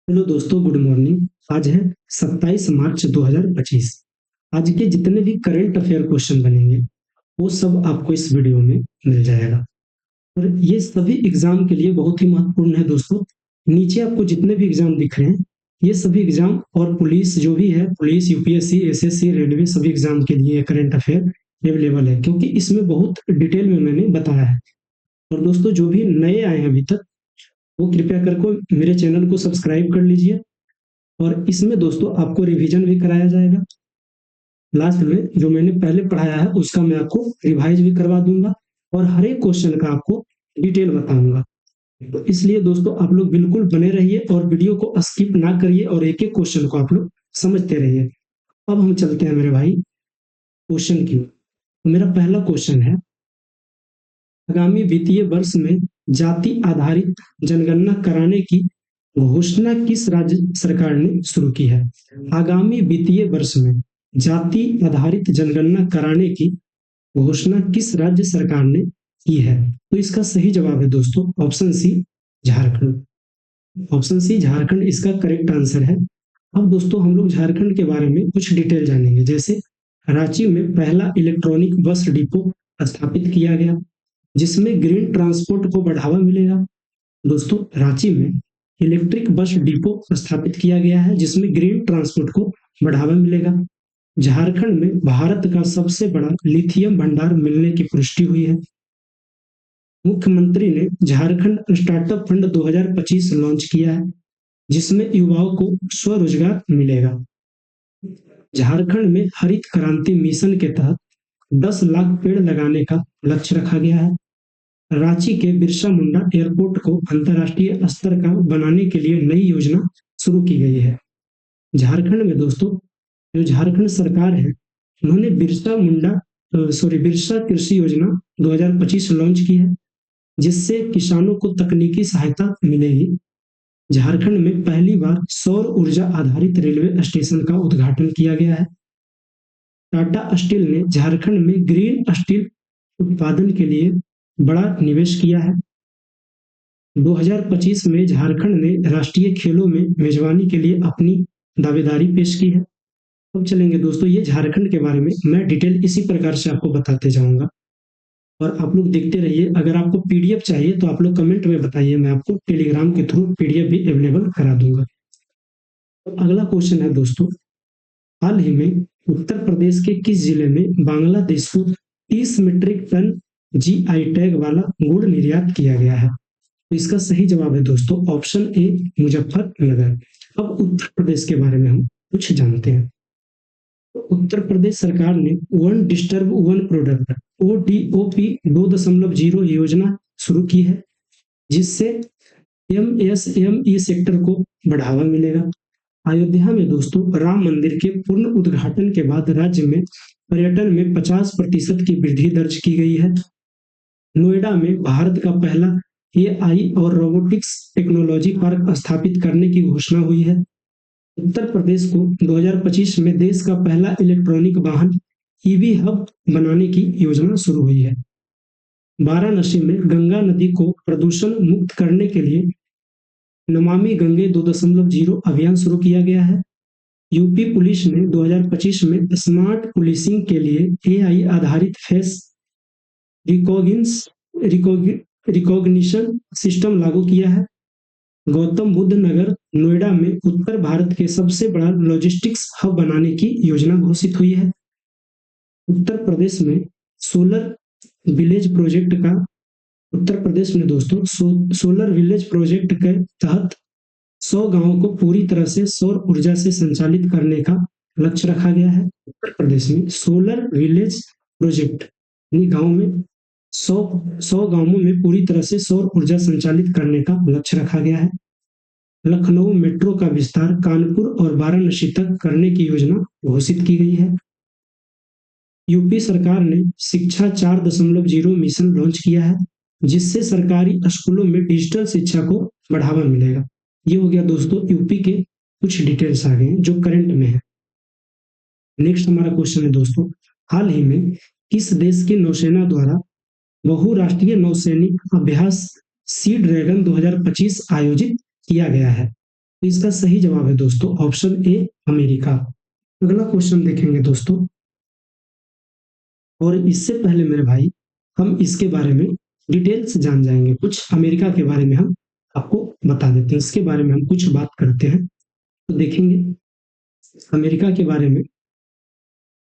Hello दोस्तों, good morning. आज है 27 मार्च 2025। आज के जितने भी करंट अफेयर क्वेश्चन बनेंगे वो सब आपको इस वीडियो में मिल जाएगा। और ये सभी एग्जाम के लिए बहुत ही महत्वपूर्ण है दोस्तों। नीचे आपको जितने भी एग्जाम दिख रहे हैं ये सभी एग्जाम और पुलिस जो भी है, पुलिस, यूपीएससी, एसएससी, रेलवे, सभी एग्जाम के लिए करंट अफेयर अवेलेबल है, क्योंकि इसमें बहुत डिटेल में मैंने बताया है। और दोस्तों जो भी नए आए हैं अभी तक वो कृपया करके मेरे चैनल को सब्सक्राइब कर लीजिए। और इसमें दोस्तों आपको रिवीजन भी कराया जाएगा। लास्ट में जो मैंने पहले पढ़ाया है उसका मैं आपको रिवाइज भी करवा दूंगा और हर एक क्वेश्चन का आपको डिटेल बताऊंगा। तो इसलिए दोस्तों आप लोग बिल्कुल बने रहिए और वीडियो को स्किप ना करिए और एक एक क्वेश्चन को आप लोग समझते रहिए। अब हम चलते हैं मेरे भाई क्वेश्चन की ओर। तो मेरा पहला क्वेश्चन है, आगामी वित्तीय वर्ष में जाति आधारित जनगणना कराने की घोषणा किस राज्य सरकार ने शुरू की है? आगामी वित्तीय वर्ष में जाति आधारित जनगणना कराने की घोषणा किस राज्य सरकार ने की है? तो इसका सही जवाब है दोस्तों option C, Jharkhand. Option C Jharkhand इसका करेक्ट आंसर है। अब दोस्तों हम लोग झारखंड के बारे में कुछ डिटेल जानेंगे। जैसे रांची में पहला इलेक्ट्रॉनिक बस डिपो स्थापित किया गया जिसमें ग्रीन ट्रांसपोर्ट को बढ़ावा मिलेगा। दोस्तों रांची में इलेक्ट्रिक बस डिपो स्थापित किया गया है जिसमें ग्रीन ट्रांसपोर्ट को बढ़ावा मिलेगा। झारखंड में भारत का सबसे बड़ा लिथियम भंडार मिलने की पुष्टि हुई है। मुख्यमंत्री ने झारखंड स्टार्टअप फंड 2025 लॉन्च किया है जिसमें युवाओं को स्वरोजगार मिलेगा। झारखंड में हरित क्रांति मिशन के तहत 10 लाख पेड़ लगाने का लक्ष्य रखा गया है। रांची के बिरसा मुंडा एयरपोर्ट को अंतर्राष्ट्रीय स्तर का बनाने के लिए नई योजना शुरू की गई है। झारखंड में दोस्तों जो झारखंड सरकार है उन्होंने बिरसा कृषि योजना 2025 लॉन्च की है जिससे किसानों को तकनीकी सहायता मिलेगी। झारखंड में पहली बार सौर ऊर्जा आधारित रेलवे स्टेशन का उद्घाटन किया गया है। टाटा स्टील ने झारखंड में ग्रीन स्टील उत्पादन के लिए बड़ा निवेश किया है। 2025 में झारखंड ने राष्ट्रीय खेलों में मेजबानी के लिए अपनी दावेदारी पेश की है। अब चलेंगे दोस्तों ये झारखंड के बारे में मैं डिटेल इसी प्रकार से आपको बताते जाऊंगा और आप लोग देखते रहिए। अगर आपको पीडीएफ चाहिए तो आप लोग कमेंट में बताइए, मैं आपको टेलीग्राम के थ्रू पीडीएफ भी अवेलेबल करा दूंगा। तो अगला क्वेश्चन है दोस्तों, हाल ही में उत्तर प्रदेश के किस जिले में बांग्लादेश को 30 मीट्रिक टन जीआई टैग वाला गुड़ निर्यात किया गया है? तो इसका सही जवाब है दोस्तों ऑप्शन ए, मुजफ्फरनगर। अब उत्तर प्रदेश के बारे में हम कुछ जानते हैं। तो उत्तर प्रदेश सरकार ने one disturb one product ODOP 2.0 योजना शुरू की है जिससे MSME सेक्टर को बढ़ावा मिलेगा। अयोध्या में दोस्तों राम मंदिर के पूर्ण उद्घाटन के बाद राज्य में पर्यटन में 50% की वृद्धि दर्ज की गई है। नोएडा में भारत का पहला AI और रोबोटिक्स टेक्नोलॉजी पार्क स्थापित करने की घोषणा हुई है। उत्तर प्रदेश को 2025 में देश का पहला इलेक्ट्रॉनिक वाहन EV हब बनाने की योजना शुरू हुई है। वाराणसी में गंगा नदी को प्रदूषण मुक्त करने के लिए नमामि गंगे 2.0 अभियान शुरू किया गया है। यूपी पुलिस ने 2025 में स्मार्ट पुलिसिंग के लिए AI आधारित फेस रिकॉग्निशन सिस्टम लागू किया है। गौतम बुद्ध नगर नोएडा में उत्तर भारत के सबसे बड़ा लॉजिस्टिक्स हब बनाने की योजना घोषित हुई है। उत्तर प्रदेश में सोलर विलेज प्रोजेक्ट का उत्तर प्रदेश में दोस्तों सोलर विलेज प्रोजेक्ट के तहत 100 गांवों को पूरी तरह से सौर ऊर्जा से संचालित करने का लक्ष्य रखा गया है। उत्तर प्रदेश में सोलर विलेज प्रोजेक्ट गांव में 100 गांवों में पूरी तरह से सौर ऊर्जा संचालित करने का लक्ष्य रखा गया है। लखनऊ मेट्रो का विस्तार कानपुर और वाराणसी तक करने की योजना घोषित की गई है। यूपी सरकार ने शिक्षा 4.0 मिशन लॉन्च किया है जिससे सरकारी स्कूलों में डिजिटल शिक्षा को बढ़ावा मिलेगा। ये हो गया दोस्तों यूपी के कुछ डिटेल्स आ गए जो करंट में है। नेक्स्ट हमारा क्वेश्चन है दोस्तों, हाल ही में किस देश की नौसेना द्वारा बहुराष्ट्रीय नौसैनिक अभ्यास सी ड्रैगन 2025 आयोजित किया गया है? इसका सही जवाब है दोस्तों ऑप्शन ए अमेरिका। अगला क्वेश्चन देखेंगे दोस्तों, और इससे पहले मेरे भाई हम इसके बारे में डिटेल से जान जाएंगे, कुछ अमेरिका के बारे में हम आपको बता देते हैं, इसके बारे में हम कुछ बात करते हैं। तो देखेंगे अमेरिका के बारे में।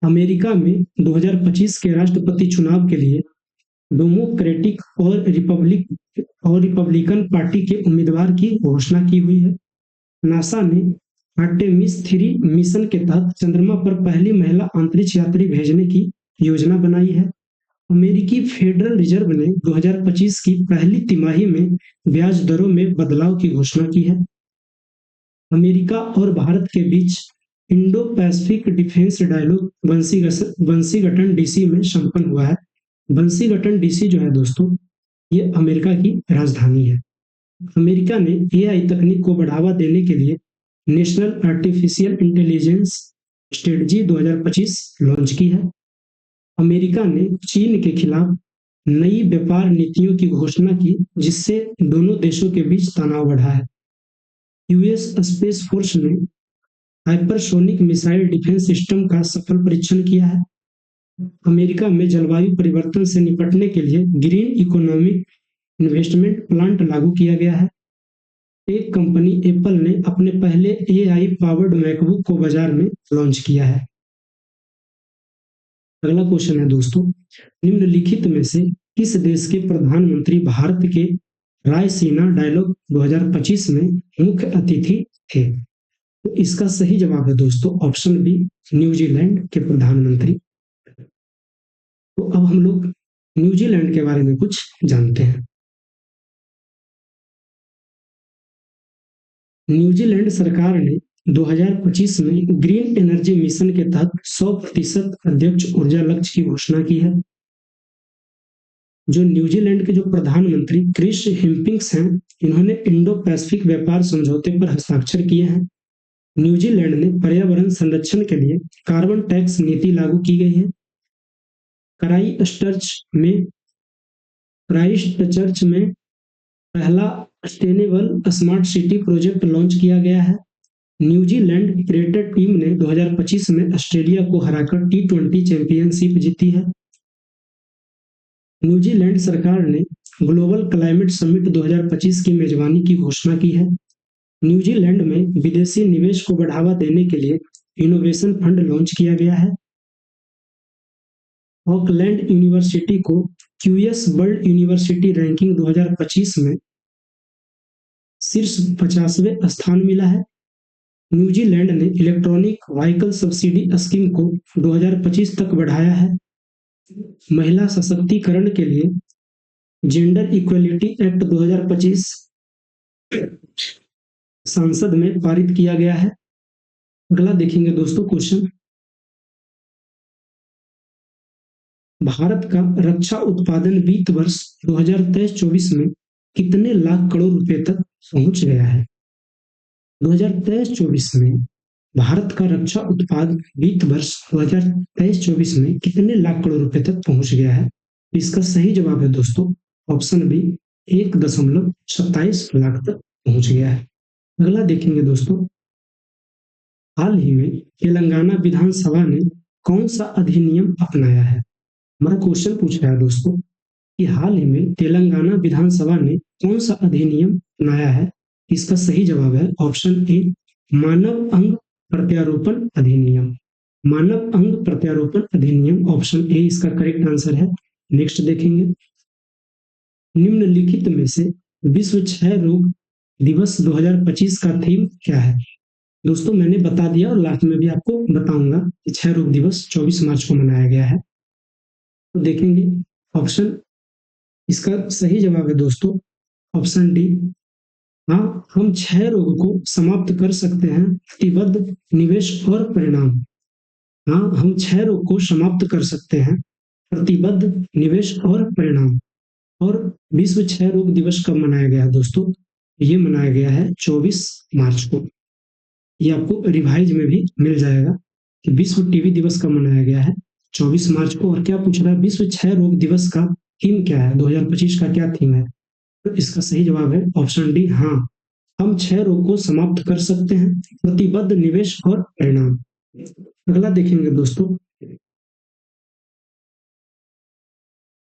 अमेरिका में 2025 के राष्ट्रपति चुनाव के लिए डेमोक्रेटिक और रिपब्लिकन पार्टी के उम्मीदवार की घोषणा की हुई है। नासा ने आर्टेमिस 3 मिशन के तहत चंद्रमा पर पहली महिला अंतरिक्ष यात्री भेजने की योजना बनाई है। अमेरिकी फेडरल रिजर्व ने 2025 की पहली तिमाही में ब्याज दरों में बदलाव की घोषणा की है। अमेरिका और भारत के बीच Indo Pacific defence dialogue Washington DC में संपन्न हुआ है। बंसीगटन डीसी जो है दोस्तों, ये अमेरिका की राजधानी है। अमेरिका ने एआई तकनीक को बढ़ावा देने के लिए national artificial intelligence strategy 2025 launch की है। अमेरिका ने चीन के खिलाफ नई व्यापार नीतियों की घोषणा की, जिससे दोनों देशों के बीच तनाव बढ़ा है। यूएस स्पेस फोर्स ने हाइपरसोनिक मिसाइल डिफेंस सिस्टम का सफल परीक्षण किया है। अमेरिका में जलवायु परिवर्तन से निपटने के लिए ग्रीन इकोनॉमिक इन्वेस्टमेंट प्लान लागू किया गया है। एक कंपनी एप्पल ने अपने पहले एआई पावर्ड मैकबुक को बाजार में लॉन्च किया है। अगला क्वेश्चन है दोस्तों, निम्नलिखित में से किस देश के प्रधानमंत्री भारत के रायसीना डायलॉग 2025 में मुख्य अतिथि थे? तो इसका सही जवाब है दोस्तों ऑप्शन बी, न्यूजीलैंड के प्रधानमंत्री। तो अब हम लोग न्यूजीलैंड के बारे में कुछ जानते हैं। न्यूजीलैंड सरकार ने 2025 में ग्रीन एनर्जी मिशन के तहत 100% अध्यक्ष ऊर्जा लक्ष्य की घोषणा की है। जो न्यूजीलैंड के जो प्रधानमंत्री क्रिस हिम्पिंग्स हैं, इन्होंने इंडो पैसिफिक व्यापार समझौते पर हस्ताक्षर किए हैं। न्यूजीलैंड ने पर्यावरण संरक्षण के लिए कार्बन टैक्स नीति लागू की गई है। क्राइस्टचर्च में पहला sustainable smart city project launch किया गया है। न्यूजीलैंड क्रिकेट टीम ने 2025 में ऑस्ट्रेलिया को हराकर T20 चैंपियनशिप जीती है। न्यूजीलैंड सरकार ने ग्लोबल क्लाइमेट समिट 2025 की मेजबानी की घोषणा की है। न्यूजीलैंड में विदेशी निवेश को बढ़ावा देने के लिए इनोवेशन फंड लॉन्च किया गया है। ऑकलैंड यूनिवर्सिटी को क्यूएस वर्ल्ड यूनिवर्सिटी रैंकिंग 2025 में शीर्ष 50वें स्थान मिला है। न्यूजीलैंड ने इलेक्ट्रॉनिक व्हीकल सब्सिडी स्कीम को 2025 तक बढ़ाया है। महिला सशक्तिकरण के लिए जेंडर इक्वलिटी एक्ट 2025 संसद में पारित किया गया है। अगला देखेंगे दोस्तों क्वेश्चन, भारत का रक्षा उत्पादन वित्त वर्ष 2023-24 में कितने लाख करोड़ रुपए तक पहुंच गया है? 2023-24 में भारत का रक्षा उत्पादन वित्त वर्ष 2023-24 में कितने लाख करोड़ रुपए तक पहुंच गया है? इसका सही जवाब है दोस्तों ऑप्शन बी, 1.27 लाख तक पहुंच गया है। अगला देखेंगे दोस्तों, हाल ही में तेलंगाना विधानसभा ने कौन सा अधिनियम अपनाया है? हमारा क्वेश्चन पूछ रहा है दोस्तों कि हाल ही में तेलंगाना विधानसभा ने कौन सा अधिनियम अपनाया है? इसका सही जवाब है ऑप्शन ए, मानव अंग प्रत्यारोपण अधिनियम। मानव अंग प्रत्यारोपण अधिनियम, ऑप्शन ए इसका करेक्ट आंसर है। नेक्स्ट देखेंगे, निम्नलिखित में से विश्व क्षय रोग दिवस 2025 का थीम क्या है? दोस्तों मैंने बता दिया और लास्ट में भी आपको बताऊंगा कि क्षय रोग दिवस 24 मार्च को मनाया गया है। तो देखेंगे ऑप्शन, इसका सही जवाब है दोस्तों ऑप्शन डी, हाँ हम क्षय रोग को समाप्त कर सकते हैं, प्रतिबद्ध निवेश और परिणाम। हाँ हम क्षय रोग को समाप्त कर सकते हैं, प्रतिबद्ध निवेश और परिणाम। और विश्व क्षय रोग दिवस कब मनाया गया है दोस्तों? ये मनाया गया है 24 मार्च को। ये आपको रिवाइज में भी मिल जाएगा कि विश्व टीबी दिवस कब मनाया गया है, 24 मार्च को। और क्या पूछ रहा है, विश्व क्षय रोग दिवस का थीम क्या है, 2025 का क्या थीम है? तो इसका सही जवाब है ऑप्शन डी, हाँ हम 6 रोग को समाप्त कर सकते हैं। प्रतिबद्ध निवेश और परिणाम। अगला देखेंगे दोस्तों,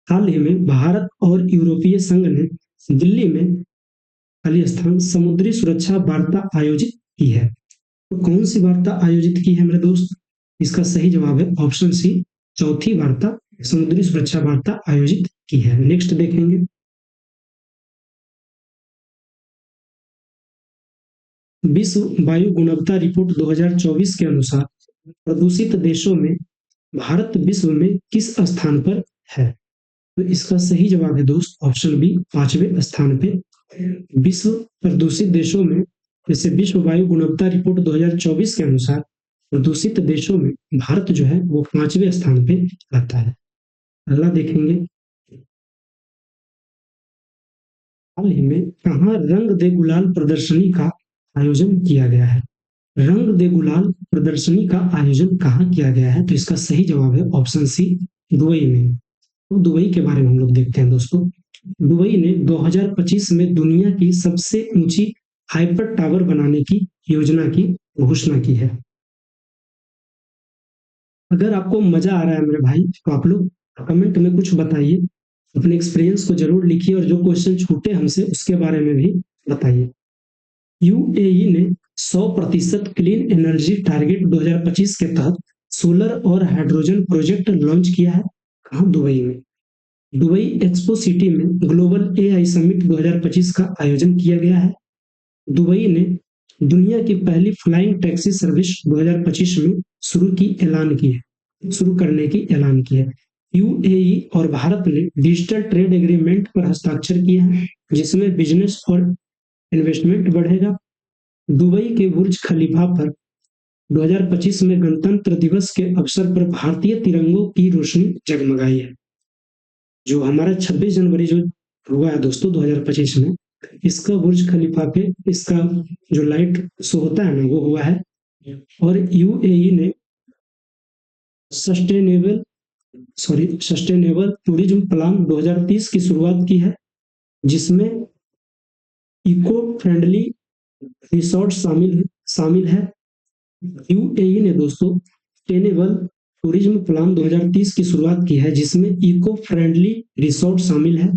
हाल ही में भारत और यूरोपीय संघ ने दिल्ली में खाली स्थान समुद्री सुरक्षा वार्ता आयोजित की है। तो कौन सी वार्ता आयोजित की है मेरे दोस्त? इसका सही जवाब है ऑप्शन सी, चौथी वार्ता समुद्री सुरक्षा वार्ता आयोजित की है। नेक्स्ट देखेंगे, विश्व वायु गुणवत्ता रिपोर्ट 2024 के अनुसार प्रदूषित देशों में भारत विश्व में किस स्थान पर है? तो इसका सही जवाब है दोस्त ऑप्शन बी, 5वें स्थान पे। विश्व प्रदूषित देशों में, जैसे विश्व वायु गुणवत्ता रिपोर्ट 2024 के अनुसार प्रदूषित देशों में भारत जो है वो 5वें स्थान पे आता है। अगला देखेंगे, हाल ही में कहाँ रंग दे गुलाल प्रदर्शनी का आयोजन किया गया है? रंग दे गुलाल प्रदर्शनी का आयोजन कहाँ किया गया है? तो इसका सही जवाब है ऑप्शन सी, दुबई में। तो दुबई के बारे में हम लोग देखते हैं दोस्तों। दुबई ने 2025 में दुनिया की सबसे ऊंची हाइपर टावर बनाने की योजना की घोषणा की है। अगर आपको मजा आ रहा है मेरे भाई तो आप लोग कमेंट में कुछ बताइए, अपने एक्सपीरियंस को जरूर लिखिए और जो क्वेश्चन छूटे हमसे उसके बारे में भी बताइए। यूएई ने 100% क्लीन एनर्जी टारगेट 2025 के तहत सोलर और हाइड्रोजन प्रोजेक्ट लॉन्च किया है। कहाँ? दुबई में। दुबई एक्सपो सिटी में ग्लोबल एआई समिट 2025 का आयोजन किया गया है। दुबई ने दुनिया की पहली फ्लाइंग टैक्सी सर्विस 2025 में शुरू करने की ऐलान की है। यूएई और भारत ने डिजिटल ट्रेड एग्रीमेंट पर हस्ताक्षर किए हैं, जिसमें बिजनेस और इन्वेस्टमेंट बढ़ेगा। दुबई के बुर्ज खलीफा पर 2025 में गणतंत्र दिवस के अवसर पर भारतीय तिरंगों की रोशनी जगमगाई है। जो हमारा 26 जनवरी जो हुआ है दोस्तों 2025 में, इसका बुर्ज खलीफा पे इसका जो लाइट शो होता है ना वो हुआ है। और यूएई ने सस्टेनेबल टूरिज्म प्लान 2030 की शुरुआत की है, जिसमें इको फ्रेंडली रिसोर्ट शामिल है। यूएई ने दोस्तों सस्टेनेबल टूरिज्म प्लान 2030 की शुरुआत की है, जिसमें इको फ्रेंडली रिसोर्ट शामिल है।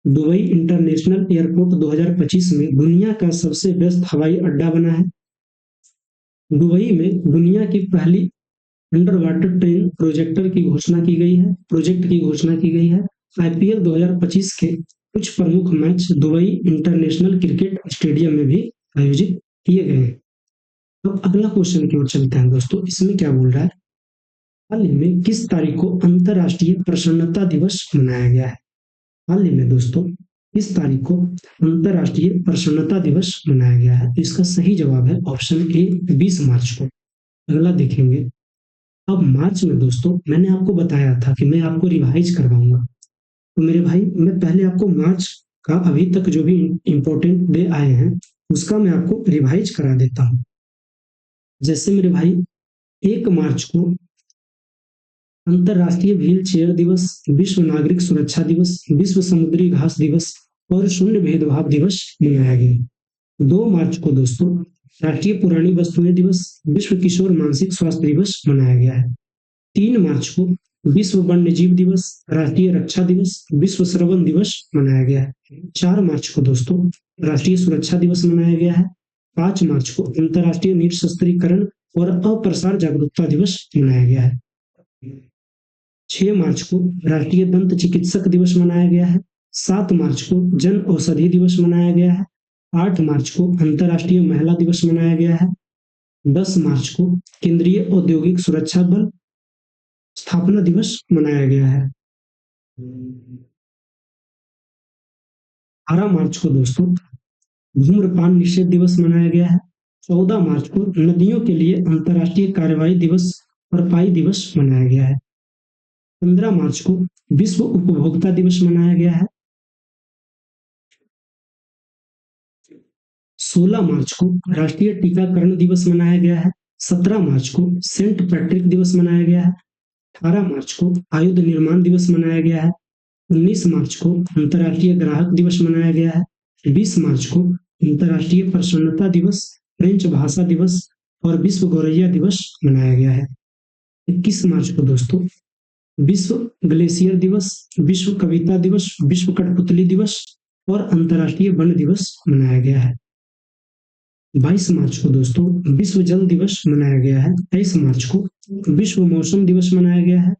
दुबई इंटरनेशनल एयरपोर्ट 2025 में दुनिया का सबसे व्यस्त हवाई अड्डा बना है। दुबई में दुनिया की पहली अंडर वाटर ट्रेन प्रोजेक्ट की घोषणा की गई है। आईपीएल 2025 के कुछ प्रमुख match Dubai international cricket stadium में भी आयोजित किए गए हैं। तो अगला क्वेश्चन की ओर चलते हैं दोस्तों। इसमें क्या बोल रहा है, हाल ही में किस तारीख को अंतर्राष्ट्रीय प्रसन्नता दिवस मनाया गया है? हाल ही में दोस्तों किस तारीख को अंतर्राष्ट्रीय प्रसन्नता दिवस मनाया गया है? तो इसका सही जवाब है ऑप्शन ए, 20 मार्च को। अगला देखेंगे, अब मार्च में दोस्तों मैंने आपको बताया था कि मैं आपको रिवाइज करवाऊंगा, तो मेरे भाई मैं पहले आपको मार्च का अभी तक जो भी इम्पोर्टेंट डे आए हैं उसका मैं आपको रिवाइज करा देता हूं। जैसे मेरे भाई 1 मार्च को अंतर्राष्ट्रीय व्हील चेयर दिवस, विश्व नागरिक सुरक्षा दिवस, विश्व समुद्री घास दिवस और शून्य भेदभाव दिवस मनाया गया। 2 मार्च को दोस्तों राष्ट्रीय पुरानी वस्तुएं दिवस, विश्व किशोर मानसिक स्वास्थ्य दिवस मनाया गया है। 3 मार्च को विश्व वन्य जीव दिवस, राष्ट्रीय रक्षा दिवस, विश्व श्रवण दिवस मनाया गया है। 4 मार्च को दोस्तों राष्ट्रीय सुरक्षा दिवस मनाया गया है। 5 मार्च को अंतर्राष्ट्रीय निशस्त्रीकरण और अप्रसार जागरूकता दिवस मनाया गया है। 6 मार्च को राष्ट्रीय दंत चिकित्सक दिवस मनाया गया है। 7 मार्च को जन औषधि दिवस मनाया गया है। 8 मार्च को अंतर्राष्ट्रीय महिला दिवस मनाया गया है। 10 मार्च को केंद्रीय औद्योगिक सुरक्षा बल स्थापना दिवस मनाया गया है। 18 मार्च को दोस्तों धूम्रपान निषेध दिवस मनाया गया है। 14 मार्च को नदियों के लिए अंतर्राष्ट्रीय कार्यवाही दिवस और पाई दिवस मनाया गया है। 15 मार्च को विश्व उपभोक्ता दिवस मनाया गया है। 16 मार्च को राष्ट्रीय टीकाकरण दिवस मनाया गया है। 17 मार्च को सेंट पैट्रिक दिवस मनाया गया है। 18 मार्च को आयुध निर्माण दिवस मनाया गया है। 19 मार्च को अंतर्राष्ट्रीय ग्राहक दिवस मनाया गया है। 20 मार्च को अंतर्राष्ट्रीय प्रसन्नता दिवस, फ्रेंच भाषा दिवस और विश्व गौरैया दिवस मनाया गया है। 21 मार्च को दोस्तों विश्व ग्लेशियर दिवस, विश्व कविता दिवस, विश्व कठपुतली दिवस और अंतर्राष्ट्रीय वन दिवस मनाया गया है। 22 मार्च को दोस्तों विश्व जल दिवस मनाया गया है। 23 मार्च को विश्व मौसम दिवस मनाया गया है।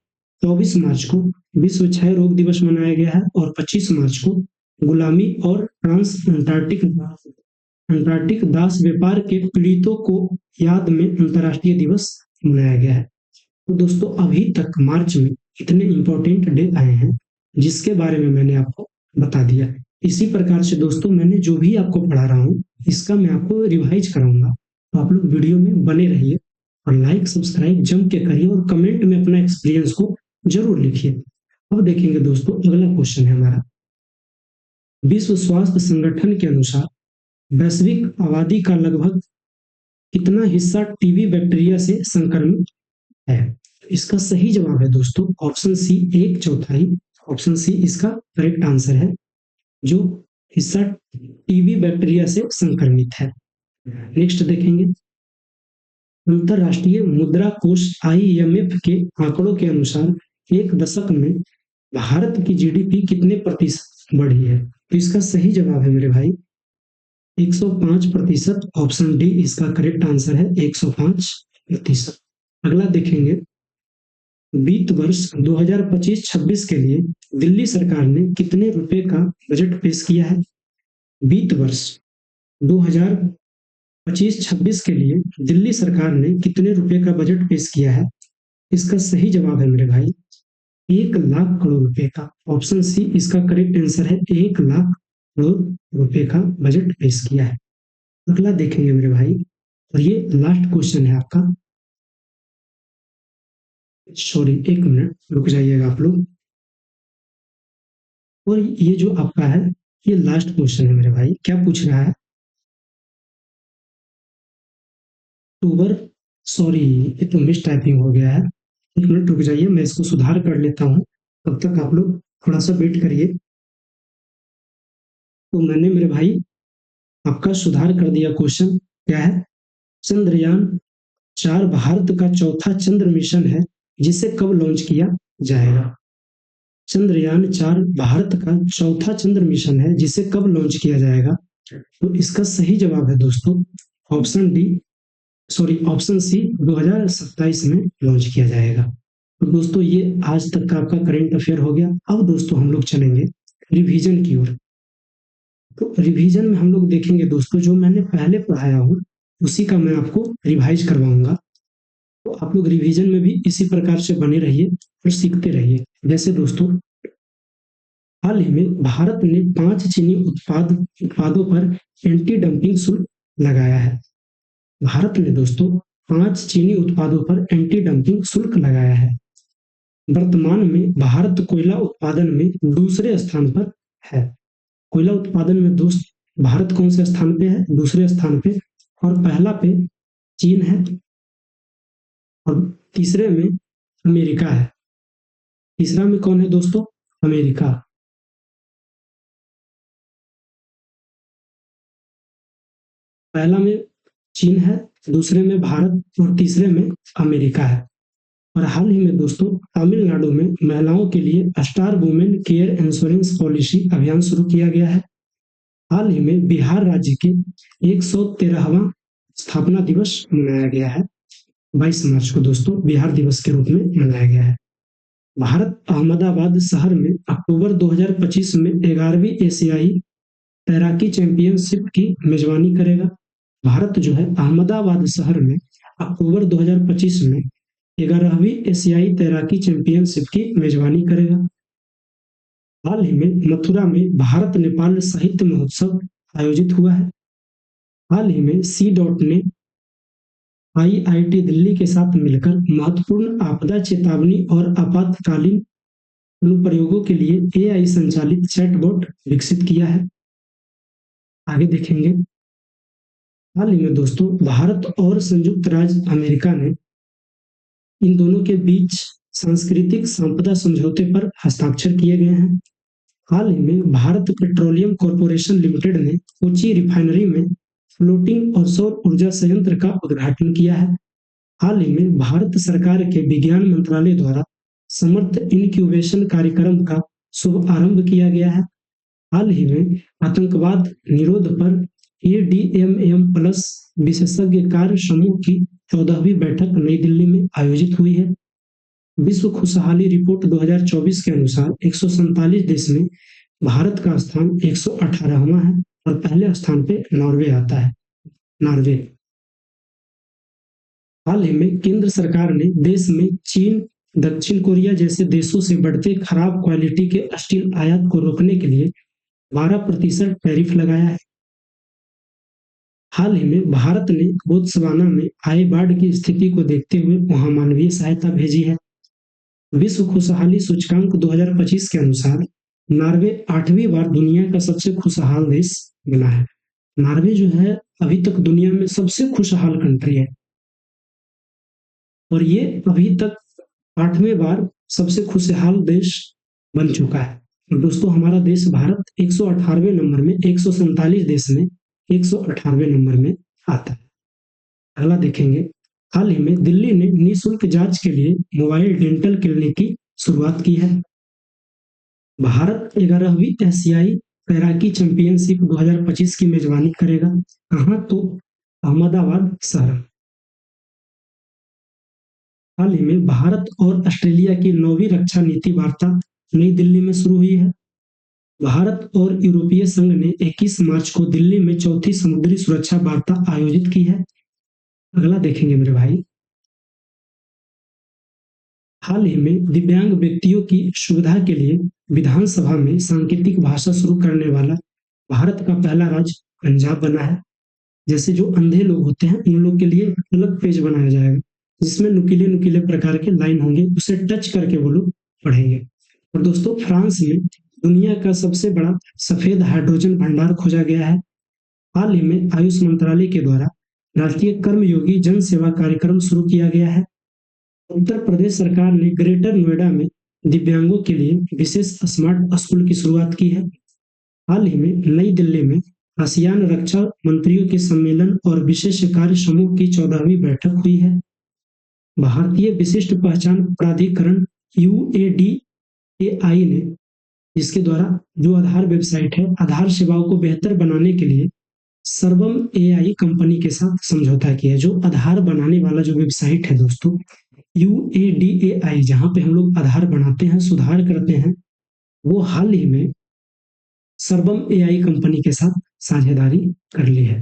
24 मार्च को विश्व क्षय रोग दिवस मनाया गया है और 25 मार्च को गुलामी और ट्रांस अंटार्कटिक दास व्यापार के पीड़ितों को याद में अंतर्राष्ट्रीय दिवस मनाया गया है। तो दोस्तों अभी तक मार्च में इतने इंपॉर्टेंट डे आए हैं जिसके बारे में मैंने आपको बता दिया। इसी प्रकार से दोस्तों मैंने जो भी आपको पढ़ा रहा हूँ इसका मैं आपको रिवाइज कराऊंगा, तो आप लोग वीडियो में बने रहिए और लाइक सब्सक्राइब जम के करिए और कमेंट में अपना एक्सपीरियंस को जरूर लिखिए। अब देखेंगे दोस्तों अगला क्वेश्चन है हमारा, विश्व स्वास्थ्य संगठन के अनुसार वैश्विक आबादी का लगभग कितना हिस्सा टीबी बैक्टीरिया से संक्रमित है? इसका सही जवाब है दोस्तों ऑप्शन सी 1/4। ऑप्शन सी इसका करेक्ट आंसर है, जो हिस्सा टीबी बैक्टीरिया से संक्रमित है। नेक्स्ट देखेंगे, अंतरराष्ट्रीय मुद्रा कोष IMF के आंकड़ों के अनुसार एक दशक में भारत की जीडीपी कितने प्रतिशत बढ़ी है? तो इसका सही जवाब है मेरे भाई 105%। ऑप्शन डी इसका करेक्ट आंसर है 105%। अगला देखेंगे, वित्त वर्ष 2025-26 के लिए दिल्ली सरकार ने कितने रुपए का बजट पेश किया है? वित्त वर्ष 2025-26 के लिए दिल्ली सरकार ने कितने रुपए का बजट पेश किया है? इसका सही जवाब है मेरे भाई 1 लाख करोड़ रुपए का। ऑप्शन सी इसका करेक्ट आंसर है 1 लाख करोड़ रुपए का बजट पेश किया है। अगला देखेंगे मेरे भाई, और ये लास्ट क्वेश्चन है आपका, सॉरी 1 मिनट रुक जाइएगा आप लोग, और ये जो आपका है ये लास्ट क्वेश्चन है मेरे भाई। क्या पूछ रहा है, अक्टूबर, सॉरी ये तो मिस टाइपिंग हो गया है, 1 मिनट रुक जाइए मैं इसको सुधार कर लेता हूँ, तब तक आप लोग थोड़ा सा वेट करिए। तो मैंने मेरे भाई आपका सुधार कर दिया। क्वेश्चन क्या है, चंद्रयान 4 भारत का चौथा चंद्र मिशन है जिसे कब लॉन्च किया जाएगा? चंद्रयान 4 भारत का चौथा चंद्र मिशन है जिसे कब लॉन्च किया जाएगा? तो इसका सही जवाब है दोस्तों option D, sorry option C 2027 में लॉन्च किया जाएगा। तो दोस्तों ये आज तक का आपका करंट अफेयर हो गया। अब दोस्तों हम लोग चलेंगे रिवीजन की ओर। तो रिवीजन में हम लोग देखेंगे दोस्तों जो मैंने पहले पढ़ाया हूँ उसी का मैं आपको रिवाइज करवाऊंगा। तो आप लोग रिवीजन में भी इसी प्रकार से बने रहिए और सीखते रहिए। जैसे दोस्तों हाल ही में भारत ने 5 चीनी उत्पादों पर एंटी डंपिंग शुल्क लगाया है। भारत ने दोस्तों 5 चीनी उत्पादों पर एंटी डंपिंग शुल्क लगाया है। वर्तमान में भारत कोयला उत्पादन में दूसरे स्थान पर है। कोयला उत्पादन में दोस्त भारत कौन से स्थान पे है? दूसरे स्थान पे। और पहला पे चीन है और तीसरे में अमेरिका है। तीसरा में कौन है दोस्तों? अमेरिका। पहला में चीन है, दूसरे में भारत और तीसरे में अमेरिका है। और हाल ही में दोस्तों तमिलनाडु में महिलाओं के लिए star women care insurance policy अभियान शुरू किया गया है। हाल ही में बिहार राज्य के 113वां स्थापना दिवस मनाया गया है। 22 मार्च को दोस्तों बिहार दिवस के रूप में मनाया गया है। भारत अहमदाबाद शहर में अक्टूबर 2025 में 11वीं एशियाई तैराकी चैंपियनशिप की मेजबानी करेगा। भारत जो है अहमदाबाद शहर में अक्टूबर 2025 में 11वीं एशियाई तैराकी चैंपियनशिप की मेजबानी करेगा। हाल ही में मथुरा में भारत नेपाल साहित्य महोत्सव आयोजित हुआ है। हाल ही में C.DOT ने IIT दिल्ली के साथ मिलकर महत्वपूर्ण आपदा चेतावनी और आपातकालीन अनुप्रयोगों के लिए AI संचालित चैटबॉट विकसित किया है। आगे देखेंगे, हाल ही में दोस्तों भारत और संयुक्त राज्य अमेरिका ने इन दोनों के बीच सांस्कृतिक संपदा समझौते पर हस्ताक्षर किए गए हैं। हाल ही में भारत पेट्रोलियम कॉर्पोरेशन लिमिटेड ने कोची रिफाइनरी में फ्लोटिंग और सौर ऊर्जा संयंत्र का उद्घाटन किया है। हाल ही में भारत सरकार के विज्ञान मंत्रालय द्वारा समर्थ इनक्यूबेशन कार्यक्रम का शुभारंभ किया गया है। हाल ही में आतंकवाद निरोध पर एडीएमएम प्लस विशेषज्ञ कार्य समूह की 14वीं बैठक नई दिल्ली में आयोजित हुई है। विश्व खुशहाली रिपोर्ट 2024 के अनुसार 147 देश में भारत का स्थान 118वां है और पहले स्थान पे नॉर्वे आता है। नॉर्वे। हाल ही में केंद्र सरकार ने देश में चीन, दक्षिण कोरिया जैसे देशों से बढ़ते खराब क्वालिटी के स्टील आयात को रोकने के लिए 12% टैरिफ लगाया है। हाल ही में भारत ने बोत्सवाना में आई बाढ़ की स्थिति को देखते हुए वहां मानवीय सहायता भेजी है। विश्व खुशहाली सूचकांक 2025 के अनुसार नॉर्वे 8वीं बार दुनिया का सबसे खुशहाल देश बना है। नॉर्वे जो है अभी तक दुनिया में सबसे खुशहाल कंट्री है और ये अभी तक 8वें बार सबसे खुशहाल देश बन चुका है। तो दोस्तों हमारा देश भारत 118वें नंबर में 147 देश में 118वें नंबर में आता है। अगला देखेंगे, हाल ही में दिल्ली ने निःशुल्क जांच के लिए मोबाइल डेंटल क्लिनिक की शुरुआत की है। भारत 11वीं एशियाई तैराकी चैंपियनशिप 2025 की मेजबानी करेगा। कहाँ? तो अहमदाबाद शहर। हाल ही में भारत और ऑस्ट्रेलिया की 9वीं रक्षा नीति वार्ता नई दिल्ली में शुरू हुई है। भारत और यूरोपीय संघ ने 21 मार्च को दिल्ली में चौथी समुद्री सुरक्षा वार्ता आयोजित की है। अगला देखेंगे मेरे भाई, हाल ही में दिव्यांग व्यक्तियों की सुविधा के लिए विधानसभा में सांकेतिक भाषा शुरू करने वाला भारत का पहला राज्य पंजाब बना है। जैसे जो अंधे लोग होते हैं उन लोग के लिए अलग पेज बनाया जाएगा जिसमें नुकीले नुकीले प्रकार के लाइन होंगे, उसे टच करके वो लोग पढ़ेंगे। और दोस्तों फ्रांस में दुनिया का सबसे बड़ा सफेद हाइड्रोजन भंडार खोजा गया है। हाल ही में आयुष मंत्रालय के द्वारा राष्ट्रीय कर्मयोगी जन सेवा कार्यक्रम शुरू किया गया है। उत्तर प्रदेश सरकार ने ग्रेटर नोएडा में दिव्यांगों के लिए विशेष स्मार्ट स्कूल की शुरुआत की है। हाल ही में नई दिल्ली में आसियान रक्षा मंत्रियों के सम्मेलन और विशेष कार्य समूह की 14वीं बैठक हुई है। भारतीय विशिष्ट पहचान प्राधिकरण UADAI ने, जिसके द्वारा जो आधार वेबसाइट है, आधार सेवाओं को बेहतर बनाने के लिए सर्वम AI कंपनी के साथ समझौता किया। जो आधार बनाने वाला जो वेबसाइट है दोस्तों, UADAI, जहां पे हम लोग आधार बनाते हैं, सुधार करते हैं, वो हाल ही में सर्वम AI कंपनी के साथ साझेदारी कर ली है।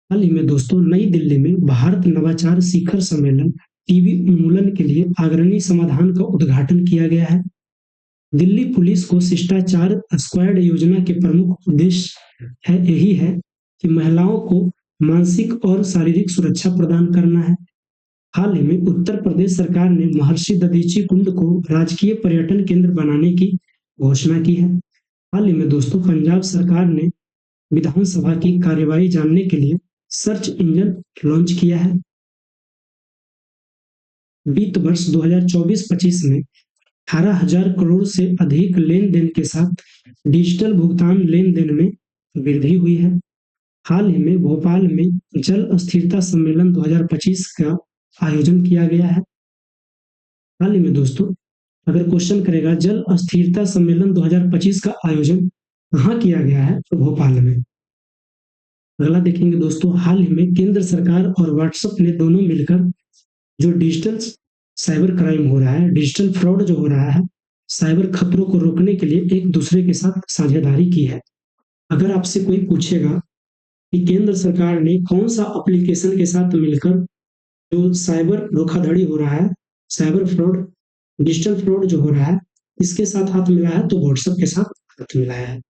हाल ही में दोस्तों नई दिल्ली में भारत नवाचार शिखर सम्मेलन टीबी उन्मूलन के लिए अग्रणी समाधान का उद्घाटन किया गया है। दिल्ली पुलिस को शिष्टाचार स्क्वाड योजना के प्रमुख उद्देश्य यही है कि महिलाओं को मानसिक और शारीरिक सुरक्षा प्रदान करना है। हाल ही में उत्तर प्रदेश सरकार ने महर्षि दधीची कुंड को राजकीय पर्यटन केंद्र बनाने की घोषणा की है। हाल ही में दोस्तों पंजाब सरकार ने विधानसभा की कार्यवाही जानने के लिए सर्च इंजन लॉन्च किया है। वित्त वर्ष 2024-25 में 18,000 करोड़ से अधिक लेन देन के साथ डिजिटल भुगतान लेन देन में वृद्धि हुई है। हाल ही में भोपाल में जल स्थिरता सम्मेलन 2025 का आयोजन किया गया है। हाल ही में दोस्तों अगर क्वेश्चन करेगा जल स्थिरता सम्मेलन 2025 का आयोजन कहाँ किया गया है, तो भोपाल में। अगला देखेंगे दोस्तों, हाल ही में केंद्र सरकार और व्हाट्सएप ने दोनों मिलकर जो डिजिटल साइबर क्राइम हो रहा है, डिजिटल फ्रॉड जो हो रहा है, साइबर खतरों को रोकने के लिए एक दूसरे के साथ साझेदारी की है। अगर आपसे कोई पूछेगा कि केंद्र सरकार ने कौन सा एप्लीकेशन के साथ मिलकर जो साइबर धोखाधड़ी हो रहा है, साइबर फ्रॉड, डिजिटल फ्रॉड जो हो रहा है, इसके साथ हाथ मिलाया है, तो व्हाट्सएप के साथ हाथ मिलाया है।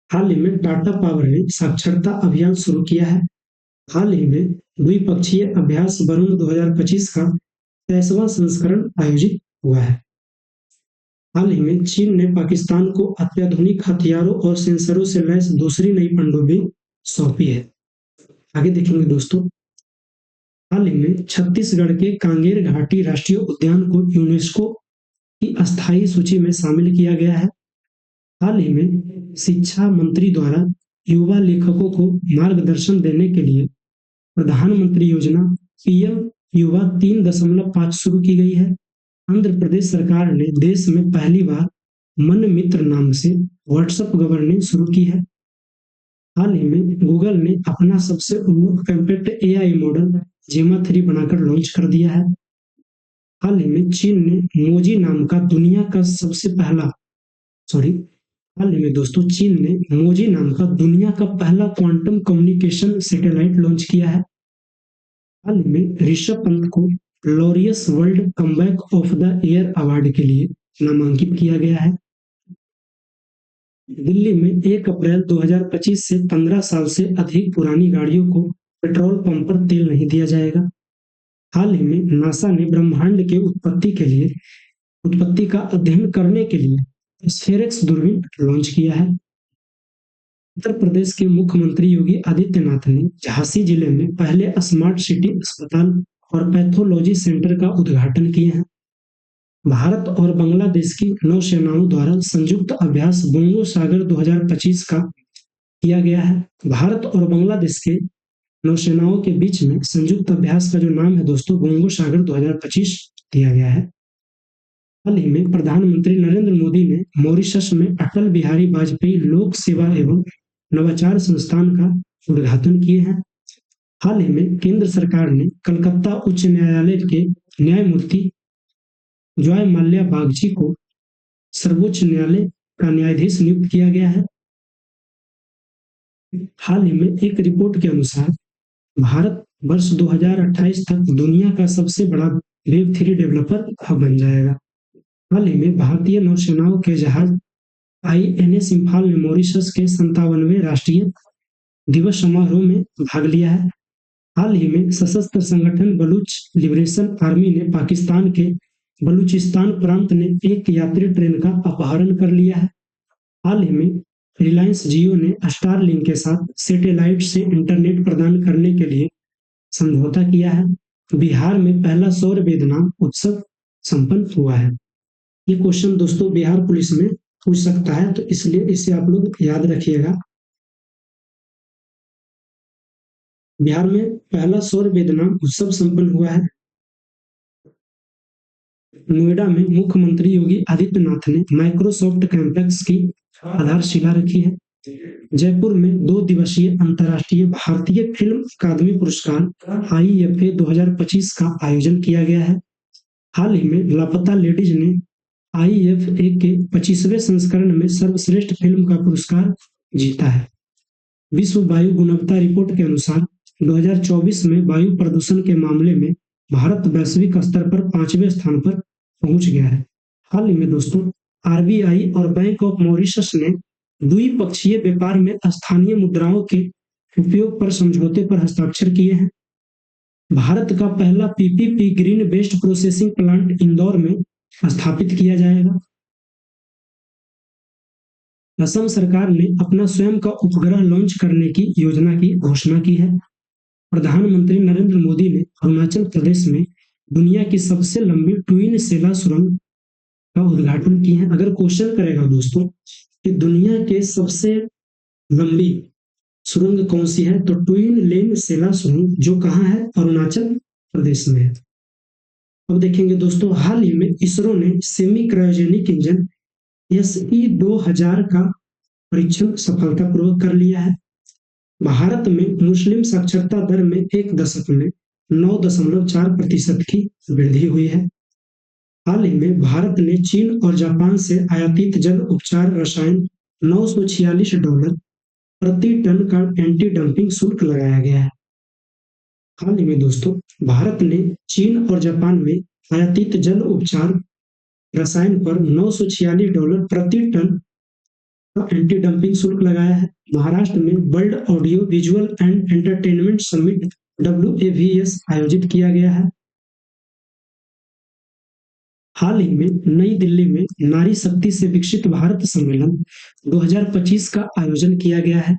हाल ही में टाटा पावर ने साक्षरता अभियान शुरू किया है। हाल ही में द्विपक्षीय अभ्यास वरुण 2025 का 23वां संस्करण आयोजित हुआ है। हाल ही में चीन ने पाकिस्तान को अत्याधुनिक हथियारों और सेंसरों से लैस दूसरी नई पनडुब्बी सौंपी है। आगे देखेंगे दोस्तों, हाल ही में छत्तीसगढ़ के कांगेर घाटी राष्ट्रीय उद्यान को यूनेस्को की अस्थायी सूची में शामिल किया गया है। हाल ही में शिक्षा मंत्री द्वारा युवा लेखकों को मार्गदर्शन देने के लिए प्रधानमंत्री योजना पीएम युवा 3.5 शुरू की गई है। आंध्र प्रदेश सरकार ने देश में पहली बार मन मित्र नाम से व्हाट्सएप गवर्नेंस शुरू की है। हाल ही में गूगल ने अपना सबसे उन्नत कॉम्पैक्ट एआई मॉडल जेमा 3 बनाकर लॉन्च कर दिया है। हाल ही में चीन ने मोजी नाम का दुनिया का सबसे पहला हाल ही में दोस्तों चीन ने मोजी नाम का दुनिया का पहला क्वांटम कम्युनिकेशन सैटेलाइट लॉन्च किया है। हाल ही में ऋषभ पंत को Laureus world comeback of the year award के लिए नामांकित किया गया है। दिल्ली में 1 अप्रैल 2025 से 15 साल से अधिक पुरानी गाड़ियों को पेट्रोल पंप पर तेल नहीं दिया जाएगा। हाल ही में नासा ने ब्रह्मांड के उत्पत्ति का अध्ययन करने के लिए स्फेरिक्स दूरबीन लॉन्च किया है। उत्तर प्रदेश के मुख्यमंत्री योगी आदित्यनाथ ने झांसी जिले में पहले स्मार्ट सिटी अस्पताल और पैथोलॉजी सेंटर का उद्घाटन किए हैं। भारत और बांग्लादेश की नौसेनाओं द्वारा संयुक्त अभ्यास बोंगो सागर 2025 का किया गया है। भारत और बांग्लादेश के नौसेनाओं के बीच में संयुक्त अभ्यास का जो नाम है दोस्तों बोंगो सागर 2025 दिया गया है। हाल ही में प्रधानमंत्री नरेंद्र मोदी ने मॉरिशस में अटल बिहारी वाजपेयी लोक सेवा एवं नवाचार संस्थान का उद्घाटन किए हैं। हाल ही में केंद्र सरकार ने कलकत्ता उच्च न्यायालय के न्यायमूर्ति जॉय माल्या बागची को सर्वोच्च न्यायालय का न्यायाधीश नियुक्त किया गया है। हाल ही में एक रिपोर्ट के अनुसार भारत वर्ष 2028 तक दुनिया का सबसे बड़ा वेब 3 डेवलपर हब बन जाएगा। हाल ही में भारतीय नौसेनाओं के जहाज INS इम्फाल ने मॉरिशस के 57वें राष्ट्रीय दिवस समारोह में भाग लिया है। हाल ही में सशस्त्र संगठन बलूच लिबरेशन आर्मी ने पाकिस्तान के बलूचिस्तान प्रांत ने एक यात्री ट्रेन का अपहरण कर लिया है। हाल ही में रिलायंस जियो ने स्टारलिंक के साथ सैटेलाइट से इंटरनेट प्रदान करने के लिए समझौता किया है। बिहार में पहला सौर वेदनाम उत्सव संपन्न हुआ है। ये क्वेश्चन दोस्तों बिहार पुलिस में पूछ सकता है, तो इसलिए इसे आप लोग याद रखिएगा। बिहार में पहला सौर वेदनाम उत्सव संपन्न हुआ है। नोएडा में मुख्यमंत्री योगी आदित्यनाथ ने माइक्रोसॉफ्ट कैंपस की आधारशिला रखी है। जयपुर में 2 दिवसीय अंतर्राष्ट्रीय भारतीय फिल्म अकादमी पुरस्कार IFA 2025 का आयोजन किया गया है। हाल ही में लापता लेडीज ने IFA के 25वें संस्करण में सर्वश्रेष्ठ फिल्म का पुरस्कार जीता है। विश्व वायु गुणवत्ता रिपोर्ट के अनुसार 2024 में वायु प्रदूषण के मामले में भारत वैश्विक स्तर पर 5वें स्थान पर पहुंच गया है। हाल ही में दोस्तों RBI और बैंक ऑफ मॉरिशस ने द्विपक्षीय व्यापार में स्थानीय मुद्राओं के उपयोग पर समझौते पर हस्ताक्षर किए हैं। भारत का पहला PPP green waste processing plant Indore में स्थापित किया जाएगा। असम सरकार ने अपना स्वयं का उपग्रह लॉन्च करने की योजना की घोषणा की है। प्रधानमंत्री नरेंद्र मोदी ने अरुणाचल प्रदेश में दुनिया की सबसे लंबी ट्विन सेला सुरंग का उद्घाटन किया है। अगर क्वेश्चन करेगा दोस्तों कि दुनिया के सबसे लंबी सुरंग कौन सी है, तो ट्विन लेन सेला सुरंग, जो कहाँ है, अरुणाचल प्रदेश में है। अब देखेंगे दोस्तों हाल ही में इसरो ने सेमी क्रायोजेनिक इंजन SE-2000 का परीक्षण सफलतापूर्वक कर लिया है। भारत में मुस्लिम साक्षरता दर में एक दशक में 9.4% की वृद्धि हुई है। हाल ही में भारत ने चीन और जापान से आयातित जल उपचार रसायन $946 प्रति टन का एंटी डंपिंग शुल्क लगाया गया है। हाल ही में दोस्तों भारत ने चीन और जापान में आयातित जल उपचार रसायन पर $946 प्रति टन का एंटी डंपिंग शुल्क लगाया है। महाराष्ट्र में world audio visual and entertainment summit WAVS आयोजित किया गया है। हाल ही में नई दिल्ली में नारी शक्ति से विकसित भारत सम्मेलन 2025 का आयोजन किया गया है।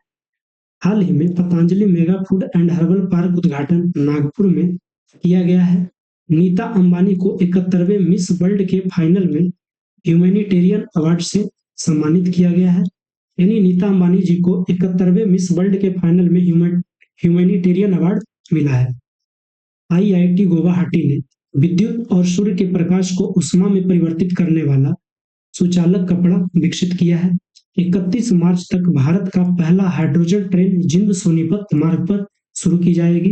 हाल ही में Patanjali mega food and herbal park उद्घाटन नागपुर में किया गया है। नीता अंबानी को 71वें मिस वर्ल्ड के फाइनल में ह्यूमैनिटेरियन अवार्ड से सम्मानित किया गया है। यानी नीता अंबानी जी को 71वें मिस वर्ल्ड के फाइनल में ह्यूमैनिटेरियन अवार्ड मिला है। आईआईटी गुवाहाटी ने विद्युत और सूर्य के प्रकाश को ऊष्मा में परिवर्तित करने वाला सुचालक कपड़ा विकसित किया है। 31 मार्च तक भारत का पहला हाइड्रोजन ट्रेन जिंद सोनीपत मार्ग पर शुरू की जाएगी।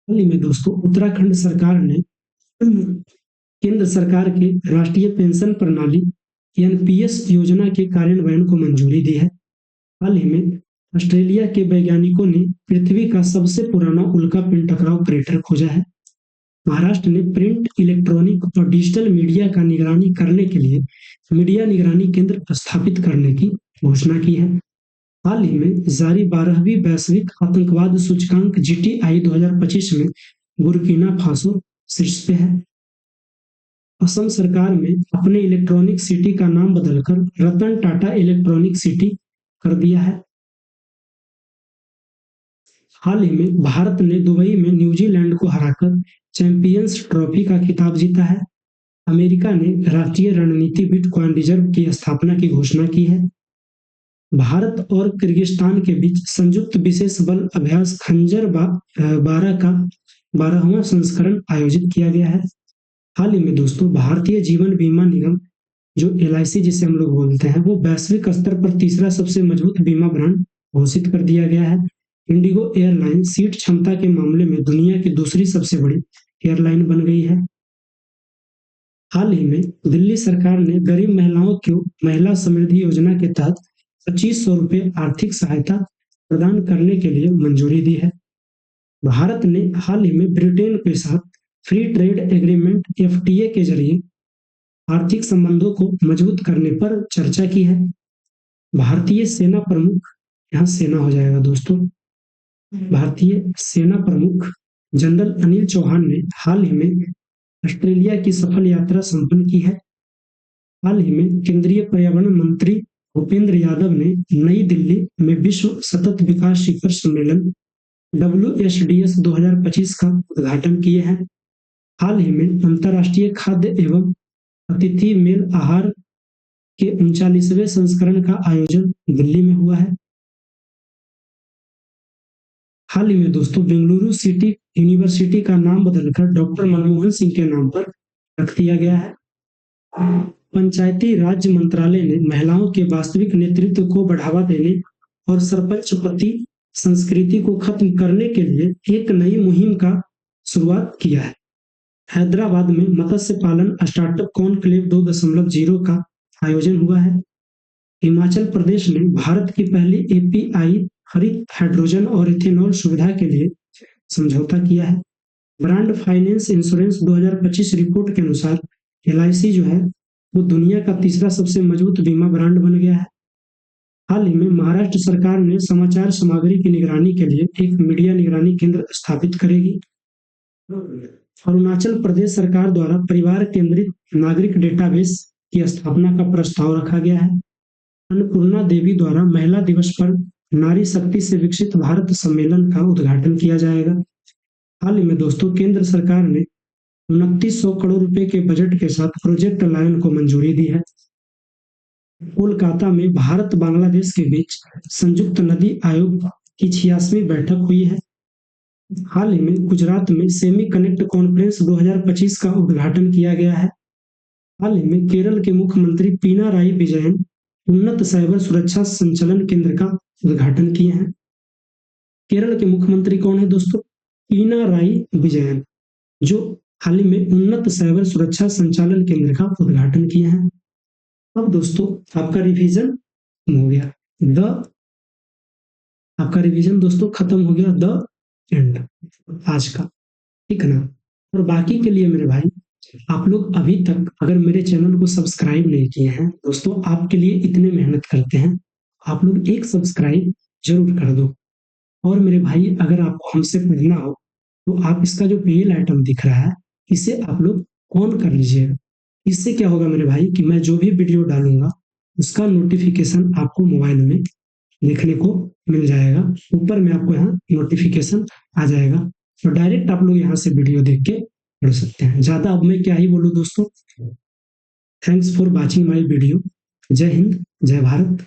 हाल ही में दोस्तों उत्तराखंड सरकार ने केंद्र सरकार के राष्ट्रीय पेंशन प्रणाली एनपीएस योजना के कार्यान्वयन को मंजूरी दी है। हाल ही में ऑस्ट्रेलिया के वैज्ञानिकों ने पृथ्वी का सबसे पुराना उल्कापिंड टकराव क्रेटर खोजा है। महाराष्ट्र ने प्रिंट, इलेक्ट्रॉनिक और डिजिटल मीडिया का निगरानी करने के लिए मीडिया निगरानी केंद्र स्थापित करने की घोषणा की है। हाल ही में जारी 12वीं वैश्विक आतंकवाद सूचकांक जीटीआई 2025 में बुर्किना फासो शीर्ष पे है। असम सरकार ने अपने इलेक्ट्रॉनिक सिटी का नाम बदलकर रतन टाटा इलेक्ट्रॉनिक सिटी कर दिया है। हाल ही में भारत ने दुबई में न्यूजीलैंड को हराकर चैंपियंस ट्रॉफी का खिताब जीता है। अमेरिका ने राष्ट्रीय रणनीति बिटकॉइन रिजर्व की स्थापना की घोषणा की है। भारत और किर्गिस्तान के बीच संयुक्त विशेष बल अभ्यास खंजर 12 का 12वां संस्करण आयोजित किया गया है। हाल ही में दोस्तों भारतीय जीवन बीमा निगम जो LIC जिसे हम लोग बोलते हैं वो वैश्विक स्तर पर तीसरा सबसे मजबूत बीमा ब्रांड घोषित कर दिया गया है। इंडिगो एयरलाइन सीट क्षमता के मामले में दुनिया की दूसरी सबसे बड़ी एयरलाइन बन गई है। हाल ही में दिल्ली सरकार ने गरीब महिलाओं को महिला समृद्धि योजना के तहत 2500 रुपये आर्थिक सहायता प्रदान करने के लिए मंजूरी दी है। भारत ने हाल ही में ब्रिटेन के साथ फ्री ट्रेड एग्रीमेंट FTA के जरिए आर्थिक संबंधों को मजबूत करने पर चर्चा की है। भारतीय सेना प्रमुख, यहाँ सेना हो जाएगा दोस्तों, भारतीय सेना प्रमुख जनरल अनिल चौहान ने हाल ही में ऑस्ट्रेलिया की सफल यात्रा संपन्न की है। हाल ही में केंद्रीय पर्यावरण मंत्री भूपेंद्र यादव ने नई दिल्ली में विश्व सतत विकास शिखर सम्मेलन WSDS 2025 का उद्घाटन किए हैं। हाल ही में अंतर्राष्ट्रीय खाद्य एवं अतिथि मेल आहार के 39वें संस्करण का आयोजन दिल्ली में हुआ है। हाल ही में दोस्तों बेंगलुरु सिटी यूनिवर्सिटी का नाम बदलकर डॉक्टर मनमोहन सिंह के नाम पर रख दिया गया है। पंचायती राज मंत्रालय ने महिलाओं के वास्तविक नेतृत्व को बढ़ावा देने और सरपंच पति संस्कृति को खत्म करने के लिए एक नई मुहिम का शुरुआत किया है। हैदराबाद में मत्स्य पालन स्टार्टअप कॉन्क्लेव 2.0 का आयोजन हुआ है। हिमाचल प्रदेश ने भारत की पहली API हरित हाइड्रोजन और इथेनॉल सुविधा के लिए समझौता किया है। ब्रांड फाइनेंस इंश्योरेंस 2025 रिपोर्ट के अनुसार LIC जो है वो दुनिया का तीसरा सबसे मजबूत बीमा ब्रांड बन गया है। हाल ही में महाराष्ट्र सरकार ने समाचार सामग्री की निगरानी के लिए एक मीडिया निगरानी केंद्र स्थापित करेगी। अरुणाचल प्रदेश सरकार द्वारा परिवार केंद्रित नागरिक डेटाबेस की स्थापना का प्रस्ताव रखा गया है। अन्नपूर्णा देवी द्वारा महिला दिवस पर नारी शक्ति से विकसित भारत सम्मेलन का उद्घाटन किया जाएगा। हाल ही में दोस्तों केंद्र सरकार ने 2900 करोड़ रुपए के बजट के साथ प्रोजेक्ट लायन को मंजूरी दी है। कोलकाता में भारत बांग्लादेश के बीच संयुक्त नदी आयोग की 86वीं बैठक हुई है। हाल ही में गुजरात में सेमी कनेक्ट कॉन्फ्रेंस 2025 का उद्घाटन किया गया है। हाल ही में केरल के मुख्यमंत्री पिनाराई विजयन उन्नत साइबर सुरक्षा संचालन केंद्र का उद्घाटन किए हैं। केरल के मुख्यमंत्री कौन है दोस्तों? पिनाराई विजयन, जो हाल ही में उन्नत साइबर सुरक्षा संचालन केंद्र का उद्घाटन किए हैं। अब दोस्तों आपका रिवीजन हो गया, आपका रिवीजन दोस्तों खत्म हो गया द एंड आज का, ठीक है ना। और बाकी के लिए मेरे भाई आप लोग अभी तक अगर मेरे चैनल को सब्सक्राइब नहीं किए हैं दोस्तों, आपके लिए इतने मेहनत करते हैं, आप लोग एक सब्सक्राइब जरूर कर दो। और मेरे भाई अगर आपको हमसे पढ़ना हो तो आप इसका जो बेल आइटम दिख रहा है इसे आप लोग ऑन कर लीजिएगा। इससे क्या होगा मेरे भाई कि मैं जो भी वीडियो डालूंगा उसका नोटिफिकेशन आपको मोबाइल में देखने को मिल जाएगा। ऊपर में आपको यहाँ नोटिफिकेशन आ जाएगा और डायरेक्ट आप लोग यहाँ से वीडियो देख के पढ़ सकते हैं। ज़्यादा अब मैं क्या ही बोलूँ दोस्तों। Thanks for watching my video. जय हिंद, जय भारत।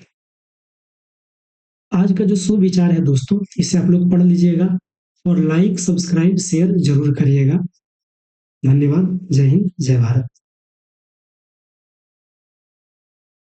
आज का जो सुविचार है दोस्तों, इसे आप लोग पढ़ लीजिएगा और लाइक, सब्सक्राइब, शेयर जरूर करिएगा। धन्यवाद। जय हिंद, जय भारत।